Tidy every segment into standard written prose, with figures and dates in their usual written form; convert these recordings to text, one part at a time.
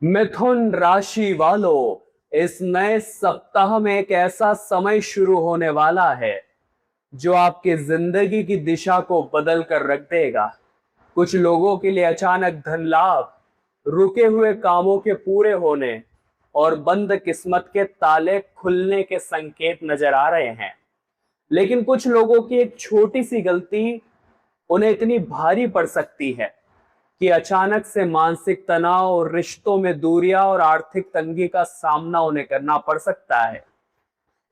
मिथुन राशि वालों, इस नए सप्ताह में एक ऐसा समय शुरू होने वाला है जो आपकी जिंदगी की दिशा को बदल कर रख देगा। कुछ लोगों के लिए अचानक धन लाभ, रुके हुए कामों के पूरे होने और बंद किस्मत के ताले खुलने के संकेत नजर आ रहे हैं। लेकिन कुछ लोगों की एक छोटी सी गलती उन्हें इतनी भारी पड़ सकती है कि अचानक से मानसिक तनाव और रिश्तों में दूरियां और आर्थिक तंगी का सामना उन्हें करना पड़ सकता है।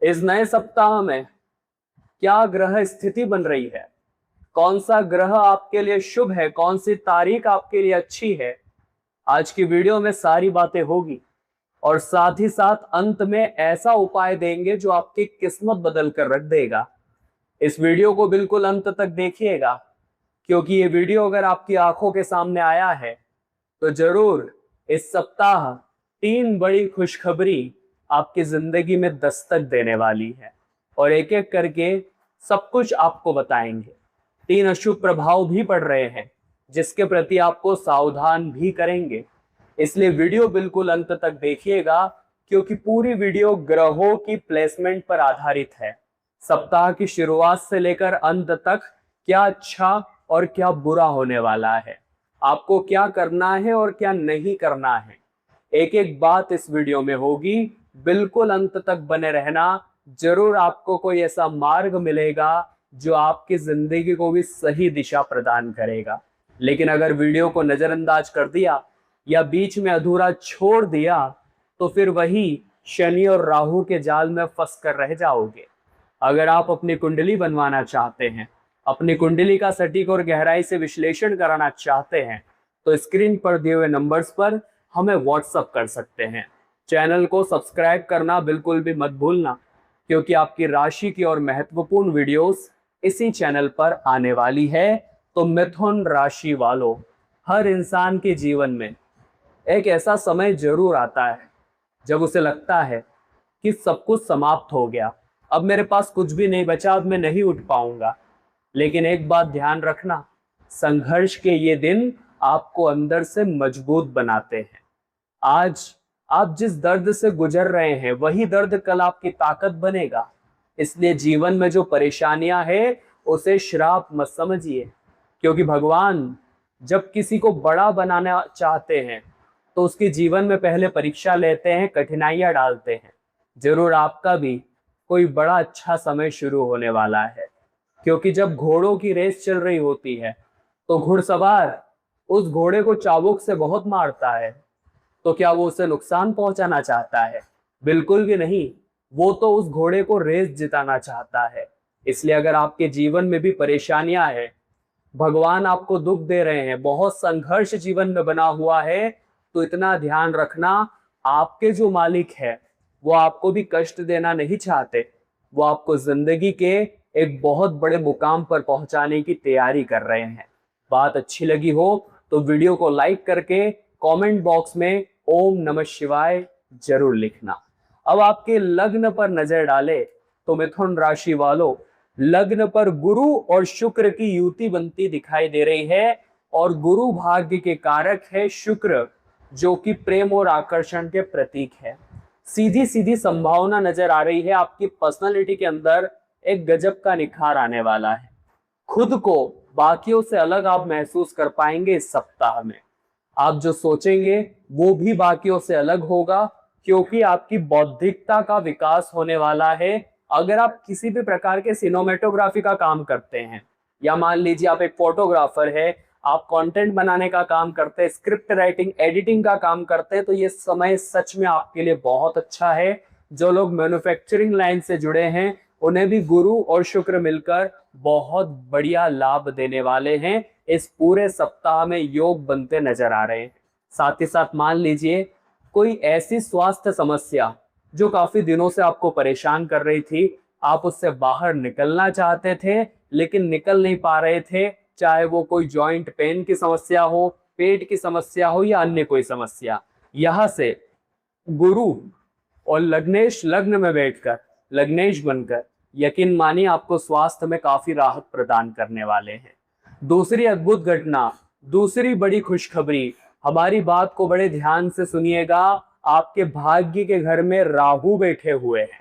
इस नए सप्ताह में क्या ग्रह स्थिति बन रही है, कौन सा ग्रह आपके लिए शुभ है, कौन सी तारीख आपके लिए अच्छी है, आज की वीडियो में सारी बातें होगी। और साथ ही साथ अंत में ऐसा उपाय देंगे जो आपकी किस्मत बदल कर रख देगा। इस वीडियो को बिल्कुल अंत तक देखिएगा, क्योंकि ये वीडियो अगर आपकी आंखों के सामने आया है तो जरूर इस सप्ताह तीन बड़ी खुशखबरी आपकी जिंदगी में दस्तक देने वाली है और एक एक करके सब कुछ आपको बताएंगे। तीन अशुभ प्रभाव भी पड़ रहे हैं जिसके प्रति आपको सावधान भी करेंगे, इसलिए वीडियो बिल्कुल अंत तक देखिएगा, क्योंकि पूरी वीडियो ग्रहों की प्लेसमेंट पर आधारित है। सप्ताह की शुरुआत से लेकर अंत तक क्या अच्छा और क्या बुरा होने वाला है, आपको क्या करना है और क्या नहीं करना है, एक एक बात इस वीडियो में होगी। बिल्कुल अंत तक बने रहना, जरूर आपको कोई ऐसा मार्ग मिलेगा जो आपकी जिंदगी को भी सही दिशा प्रदान करेगा। लेकिन अगर वीडियो को नजरअंदाज कर दिया या बीच में अधूरा छोड़ दिया तो फिर वही शनि और राहु के जाल में फंस कर रह जाओगे। अगर आप अपनी कुंडली बनवाना चाहते हैं, अपनी कुंडली का सटीक और गहराई से विश्लेषण कराना चाहते हैं, तो स्क्रीन पर दिए हुए नंबर्स पर हमें व्हाट्सअप कर सकते हैं। चैनल को सब्सक्राइब करना बिल्कुल भी मत भूलना, क्योंकि आपकी राशि की और महत्वपूर्ण वीडियोस इसी चैनल पर आने वाली है। तो मिथुन राशि वालों, हर इंसान के जीवन में एक ऐसा समय जरूर आता है जब उसे लगता है कि सब कुछ समाप्त हो गया, अब मेरे पास कुछ भी नहीं बचा, अब मैं नहीं उठ पाऊंगा। लेकिन एक बात ध्यान रखना, संघर्ष के ये दिन आपको अंदर से मजबूत बनाते हैं। आज आप जिस दर्द से गुजर रहे हैं वही दर्द कल आपकी ताकत बनेगा। इसलिए जीवन में जो परेशानियां हैं उसे श्राप मत समझिए, क्योंकि भगवान जब किसी को बड़ा बनाना चाहते हैं तो उसके जीवन में पहले परीक्षा लेते हैं, कठिनाइयां डालते हैं। जरूर आपका भी कोई बड़ा अच्छा समय शुरू होने वाला है, क्योंकि जब घोड़ों की रेस चल रही होती है तो घुड़सवार उस घोड़े को चाबुक से बहुत मारता है, तो क्या वो उसे नुकसान पहुंचाना चाहता है? बिल्कुल भी नहीं, वो तो उस घोड़े को रेस जिताना चाहता है। इसलिए अगर आपके जीवन में भी परेशानियां हैं, भगवान आपको दुख दे रहे हैं, बहुत संघर्ष जीवन में बना हुआ है, तो इतना ध्यान रखना, आपके जो मालिक है वो आपको भी कष्ट देना नहीं चाहते, वो आपको जिंदगी के एक बहुत बड़े मुकाम पर पहुंचाने की तैयारी कर रहे हैं। बात अच्छी लगी हो तो वीडियो को लाइक करके कमेंट बॉक्स में ओम नमः शिवाय जरूर लिखना। अब आपके लग्न पर नजर डाले तो मिथुन राशि वालों, लग्न पर गुरु और शुक्र की युति बनती दिखाई दे रही है, और गुरु भाग्य के कारक है शुक्र, जो कि प्रेम और आकर्षण के प्रतीक है। सीधी सीधी संभावना नजर आ रही है आपकी पर्सनालिटी के अंदर एक गजब का निखार आने वाला है। खुद को बाकियों से अलग आप महसूस कर पाएंगे इस सप्ताह में। आप जो सोचेंगे वो भी बाकियों से अलग होगा, क्योंकि आपकी बौद्धिकता का विकास होने वाला है। अगर आप किसी भी प्रकार के सिनेमेटोग्राफी का काम करते हैं, या मान लीजिए आप एक फोटोग्राफर है, आप कंटेंट बनाने का काम करते हैं, स्क्रिप्ट राइटिंग एडिटिंग का काम करते हैं, तो ये समय सच में आपके लिए बहुत अच्छा है। जो लोग मैन्युफैक्चरिंग लाइन से जुड़े हैं उन्हें भी गुरु और शुक्र मिलकर बहुत बढ़िया लाभ देने वाले हैं। इस पूरे सप्ताह में योग बनते नजर आ रहे हैं। साथ ही साथ मान लीजिए कोई ऐसी स्वास्थ्य समस्या जो काफी दिनों से आपको परेशान कर रही थी, आप उससे बाहर निकलना चाहते थे लेकिन निकल नहीं पा रहे थे, चाहे वो कोई जॉइंट पेन की समस्या हो, पेट की समस्या हो या अन्य कोई समस्या, यहां से गुरु और लग्नेश लग्न में बैठकर लग्नेश बनकर यकीन मानिए आपको स्वास्थ्य में काफी राहत प्रदान करने वाले हैं। दूसरी अद्भुत घटना, दूसरी बड़ी खुशखबरी हमारी बात को बड़े ध्यान से सुनिएगा। आपके भाग्य के घर में राहु बैठे हुए हैं।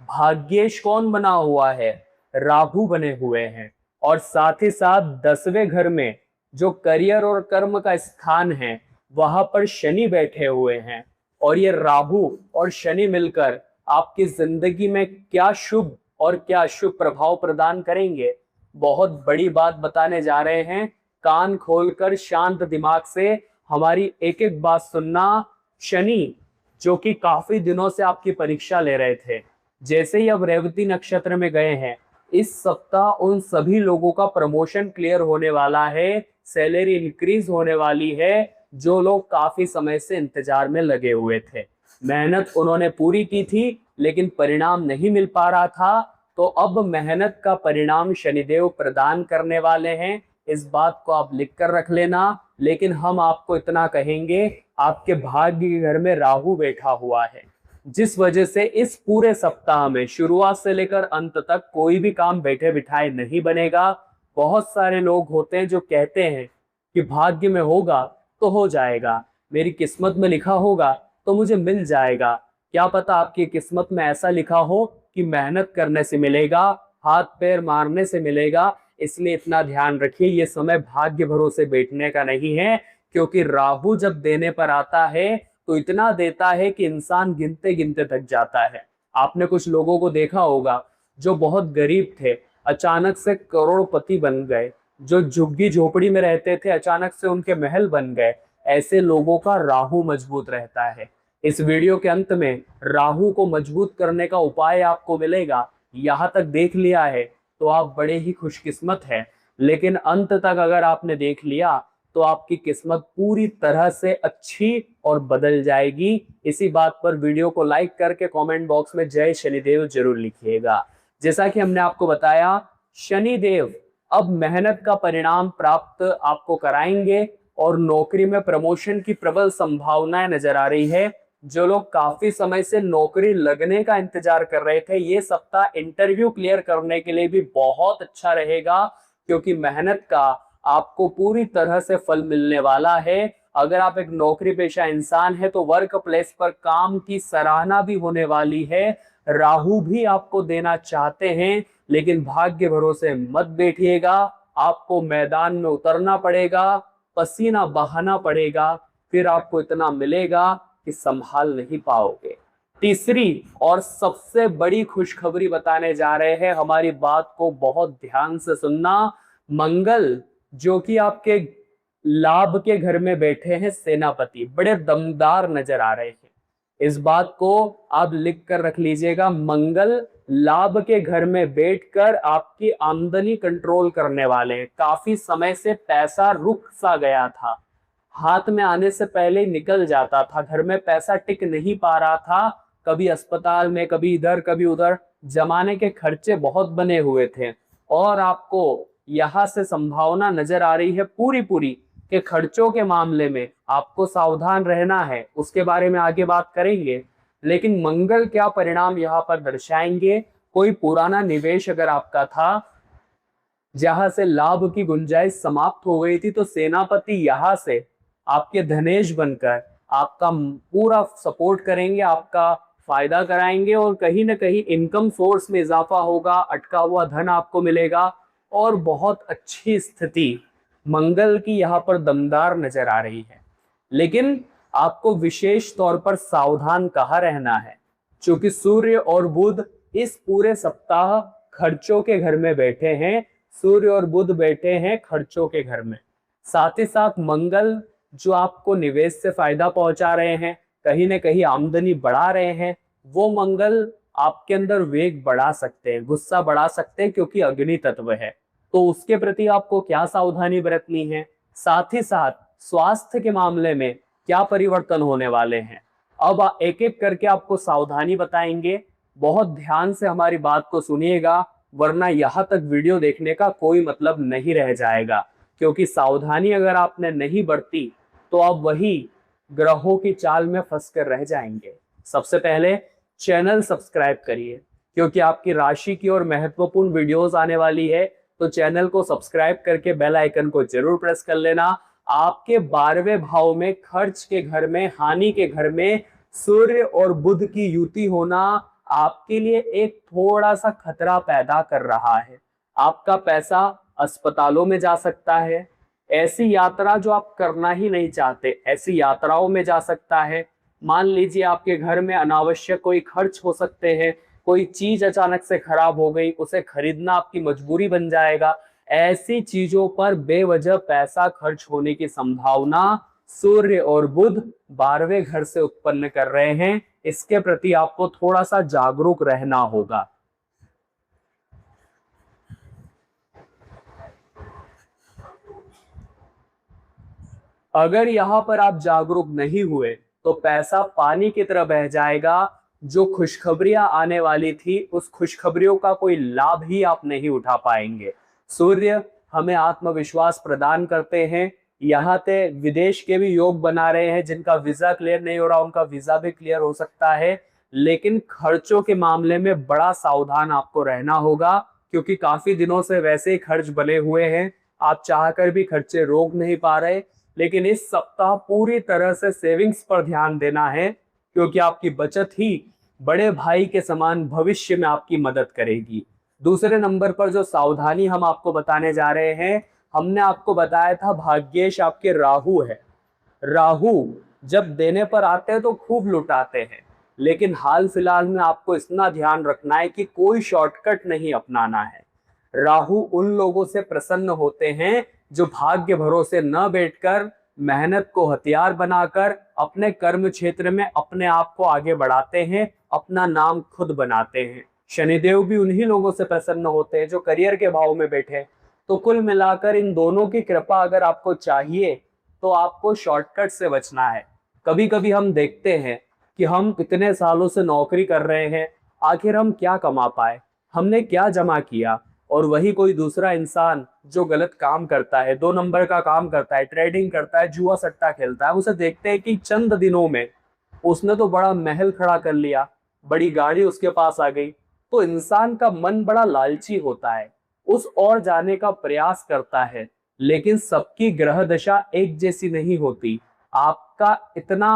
भाग्येश कौन बना हुआ है? राहु बने हुए हैं। और साथ ही साथ 10वें घर में जो करियर और कर्म का स्थान है वहां पर शनि बैठे हुए हैं। और ये राहु और शनि मिलकर आपकी जिंदगी में क्या शुभ और क्या अशुभ प्रभाव प्रदान करेंगे, बहुत बड़ी बात बताने जा रहे हैं। कान खोलकर शांत दिमाग से हमारी एक एक बात सुनना। शनि जो कि काफी दिनों से आपकी परीक्षा ले रहे थे, जैसे ही अब रेवती नक्षत्र में गए हैं, इस सप्ताह उन सभी लोगों का प्रमोशन क्लियर होने वाला है, सैलरी इंक्रीज होने वाली है। जो लोग काफी समय से इंतजार में लगे हुए थे, मेहनत उन्होंने पूरी की थी लेकिन परिणाम नहीं मिल पा रहा था, तो अब मेहनत का परिणाम शनिदेव प्रदान करने वाले हैं। इस बात को आप लिख कर रख लेना। लेकिन हम आपको इतना कहेंगे, आपके भाग्य के घर में राहु बैठा हुआ है, जिस वजह से इस पूरे सप्ताह में शुरुआत से लेकर अंत तक कोई भी काम बैठे बिठाए नहीं बनेगा। बहुत सारे लोग होते हैं जो कहते हैं कि भाग्य में होगा तो हो जाएगा, मेरी किस्मत में लिखा होगा तो मुझे मिल जाएगा। क्या पता आपकी किस्मत में ऐसा लिखा हो कि मेहनत करने से मिलेगा, हाथ पैर मारने से मिलेगा। इसलिए इतना ध्यान रखिए, ये समय भाग्य भरोसे बैठने का नहीं है, क्योंकि राहु जब देने पर आता है तो इतना देता है कि इंसान गिनते गिनते थक जाता है। आपने कुछ लोगों को देखा होगा जो बहुत गरीब थे, अचानक से करोड़पति बन गए। जो झुग्गी झोपड़ी में रहते थे, अचानक से उनके महल बन गए। ऐसे लोगों का राहु मजबूत रहता है। इस वीडियो के अंत में राहु को मजबूत करने का उपाय आपको मिलेगा। यहाँ तक देख लिया है तो आप बड़े ही खुशकिस्मत हैं, लेकिन अंत तक अगर आपने देख लिया तो आपकी किस्मत पूरी तरह से अच्छी और बदल जाएगी। इसी बात पर वीडियो को लाइक करके कमेंट बॉक्स में जय शनिदेव जरूर लिखिएगा। जैसा कि हमने आपको बताया, शनिदेव अब मेहनत का परिणाम प्राप्त आपको कराएंगे और नौकरी में प्रमोशन की प्रबल संभावनाएं नजर आ रही है। जो लोग काफी समय से नौकरी लगने का इंतजार कर रहे थे, ये सप्ताह इंटरव्यू क्लियर करने के लिए भी बहुत अच्छा रहेगा, क्योंकि मेहनत का आपको पूरी तरह से फल मिलने वाला है। अगर आप एक नौकरी पेशा इंसान है तो वर्क प्लेस पर काम की सराहना भी होने वाली है। राहु भी आपको देना चाहते हैं, लेकिन भाग्य भरोसे मत बैठिएगा। आपको मैदान में उतरना पड़ेगा, पसीना बहाना पड़ेगा, फिर आपको इतना मिलेगा कि संभाल नहीं पाओगे। तीसरी और सबसे बड़ी खुशखबरी बताने जा रहे हैं, हमारी बात को बहुत ध्यान से सुनना। मंगल जो कि आपके लाभ के घर में बैठे हैं, सेनापति बड़े दमदार नजर आ रहे हैं। इस बात को आप लिख कर रख लीजिएगा। मंगल लाभ के घर में बैठकर आपकी आमदनी कंट्रोल करने वाले हैं। काफी समय से पैसा रुक सा गया था, हाथ में आने से पहले ही निकल जाता था, घर में पैसा टिक नहीं पा रहा था, कभी अस्पताल में, कभी इधर कभी उधर, जमाने के खर्चे बहुत बने हुए थे। और आपको यहाँ से संभावना नजर आ रही है पूरी पूरी कि खर्चों के मामले में आपको सावधान रहना है। उसके बारे में आगे बात करेंगे, लेकिन मंगल क्या परिणाम यहाँ पर दर्शाएंगे। कोई पुराना निवेश अगर आपका था जहां से लाभ की गुंजाइश समाप्त हो गई थी, तो सेनापति यहाँ से आपके धनेश बनकर आपका पूरा सपोर्ट करेंगे, आपका फायदा कराएंगे और कहीं ना कहीं इनकम सोर्स में इजाफा होगा, अटका हुआ धन आपको मिलेगा और बहुत अच्छी स्थिति मंगल की यहाँ पर दमदार नजर आ रही है। लेकिन आपको विशेष तौर पर सावधान कहाँ रहना है, क्योंकि सूर्य और बुध इस पूरे सप्ताह खर्चों के घर में बैठे हैं। सूर्य और बुध बैठे हैं खर्चों के घर में। साथ ही साथ मंगल जो आपको निवेश से फायदा पहुंचा रहे हैं, कहीं ना कहीं आमदनी बढ़ा रहे हैं, वो मंगल आपके अंदर वेग बढ़ा सकते हैं, गुस्सा बढ़ा सकते हैं, क्योंकि अग्नि तत्व है। तो उसके प्रति आपको क्या सावधानी बरतनी है। साथ ही साथ स्वास्थ्य के मामले में क्या परिवर्तन होने वाले हैं, अब एक एक करके आपको सावधानी बताएंगे। बहुत ध्यान से हमारी बात को सुनिएगा, वरना यहाँ तक वीडियो देखने का कोई मतलब नहीं रह जाएगा। क्योंकि सावधानी अगर आपने नहीं बरती तो आप वही ग्रहों की चाल में फंस कर रह जाएंगे। सबसे पहले चैनल सब्सक्राइब करिए, क्योंकि आपकी राशि की और महत्वपूर्ण वीडियोस आने वाली है। तो चैनल को सब्सक्राइब करके बेल आइकन को जरूर प्रेस कर लेना। आपके 12वें भाव में खर्च के घर में, हानि के घर में सूर्य और बुध की युति होना आपके लिए एक थोड़ा सा खतरा पैदा कर रहा है। आपका पैसा अस्पतालों में जा सकता है, ऐसी यात्रा जो आप करना ही नहीं चाहते ऐसी यात्राओं में जा सकता है। मान लीजिए आपके घर में अनावश्यक कोई खर्च हो सकते हैं, कोई चीज अचानक से खराब हो गई, उसे खरीदना आपकी मजबूरी बन जाएगा। ऐसी चीजों पर बेवजह पैसा खर्च होने की संभावना सूर्य और बुध 12वें घर से उत्पन्न कर रहे हैं। इसके प्रति आपको थोड़ा सा जागरूक रहना होगा। अगर यहां पर आप जागरूक नहीं हुए तो पैसा पानी की तरह बह जाएगा। जो खुशखबरियां आने वाली थी उस खुशखबरियों का कोई लाभ ही आप नहीं उठा पाएंगे। सूर्य हमें आत्मविश्वास प्रदान करते हैं। यहाँ पे विदेश के भी योग बना रहे हैं, जिनका वीजा क्लियर नहीं हो रहा उनका वीजा भी क्लियर हो सकता है। लेकिन खर्चों के मामले में बड़ा सावधान आपको रहना होगा, क्योंकि काफी दिनों से वैसे ही खर्च बने हुए हैं। आप चाहकर भी खर्चे रोक नहीं पा रहे। लेकिन इस सप्ताह पूरी तरह से सेविंग्स पर ध्यान देना है, क्योंकि आपकी बचत ही बड़े भाई के समान भविष्य में आपकी मदद करेगी। दूसरे नंबर पर जो सावधानी हम आपको बताने जा रहे हैं, हमने आपको बताया था भाग्येश आपके राहु है। राहु जब देने पर आते हैं तो खूब लुटाते हैं, लेकिन हाल फिलहाल में आपको इतना ध्यान रखना है कि कोई शॉर्टकट नहीं अपनाना है। राहु उन लोगों से प्रसन्न होते हैं जो भाग्य भरोसे न बैठकर मेहनत को हथियार बनाकर अपने कर्म क्षेत्र में अपने आप को आगे बढ़ाते हैं, अपना नाम खुद बनाते हैं। शनिदेव भी उन्हीं लोगों से प्रसन्न होते हैं जो करियर के भाव में बैठे। तो कुल मिलाकर इन दोनों की कृपा अगर आपको चाहिए तो आपको शॉर्टकट से बचना है। कभी कभी हम देखते हैं कि हम कितने सालों से नौकरी कर रहे हैं, आखिर हम क्या कमा पाए, हमने क्या जमा किया, और वही कोई दूसरा इंसान जो गलत काम करता है, 2 नंबर का काम करता है, ट्रेडिंग करता है, जुआ सट्टा खेलता है, उसे देखते हैं कि चंद दिनों में उसने तो बड़ा महल खड़ा कर लिया, बड़ी गाड़ी उसके पास आ गई। तो इंसान का मन बड़ा लालची होता है, उस ओर जाने का प्रयास करता है। लेकिन सबकी ग्रह दशा एक जैसी नहीं होती। आपका इतना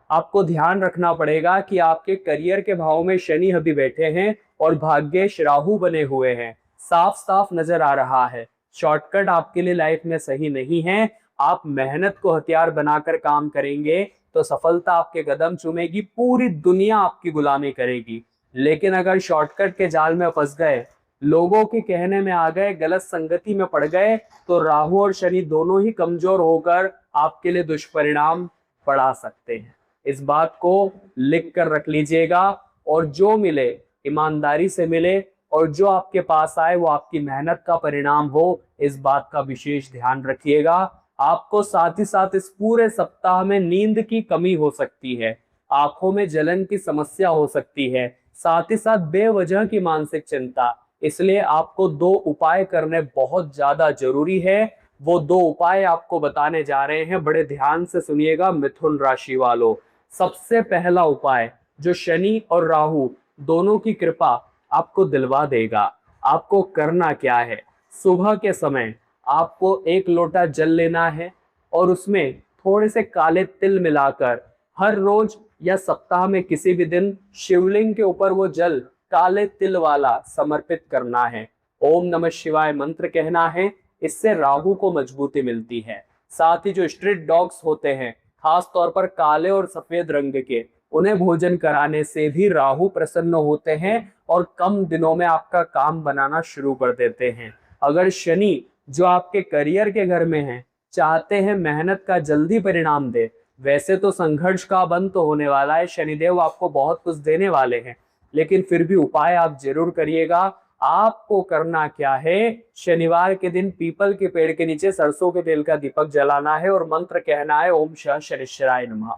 आपको ध्यान रखना पड़ेगा कि आपके करियर के भाव में शनि अभी बैठे हैं और भाग्येश राहु बने हुए हैं। साफ साफ नजर आ रहा है शॉर्टकट आपके लिए लाइफ में सही नहीं है। आप मेहनत को हथियार बनाकर काम करेंगे तो सफलता आपके कदम चूमेगी, पूरी दुनिया आपकी गुलामी करेगी। लेकिन अगर शॉर्टकट के जाल में फंस गए, लोगों के कहने में आ गए, गलत संगति में पड़ गए, तो राहु और शनि दोनों ही कमजोर होकर आपके लिए दुष्परिणाम पड़ा सकते हैं। इस बात को लिख कर रख लीजिएगा, और जो मिले ईमानदारी से मिले, और जो आपके पास आए वो आपकी मेहनत का परिणाम हो, इस बात का विशेष ध्यान रखिएगा। आपको साथ ही साथ इस पूरे सप्ताह में नींद की कमी हो सकती है, आंखों में जलन की समस्या हो सकती है, साथ ही साथ बेवजह की मानसिक चिंता। इसलिए आपको 2 उपाय करने बहुत ज्यादा जरूरी है। वो 2 उपाय आपको बताने जा रहे हैं, बड़े ध्यान से सुनिएगा मिथुन राशि वालों। सबसे पहला उपाय जो शनि और राहु दोनों की कृपा आपको दिलवा देगा। आपको करना क्या है, सुबह के समय आपको 1 लोटा जल लेना है और उसमें थोड़े से काले तिल मिलाकर हर रोज या सप्ताह में किसी भी दिन शिवलिंग के ऊपर वो जल काले तिल वाला समर्पित करना है। ओम नमः शिवाय मंत्र कहना है, इससे राहु को मजबूती मिलती है। साथ ही जो स्ट्रीट डॉग्स होते हैं, खास तौर पर काले और सफेद रंग के, उन्हें भोजन कराने से भी राहु प्रसन्न होते हैं और कम दिनों में आपका काम बनाना शुरू कर देते हैं। अगर शनि जो आपके करियर के घर में है चाहते हैं मेहनत का जल्दी परिणाम दे, वैसे तो संघर्ष का अब अंत होने वाला है, शनिदेव आपको बहुत कुछ देने वाले हैं, लेकिन फिर भी उपाय आप जरूर करिएगा। आपको करना क्या है, शनिवार के दिन पीपल के पेड़ के नीचे सरसों के तेल का दीपक जलाना है और मंत्र कहना है ओम शः शनिश्चराय नमः।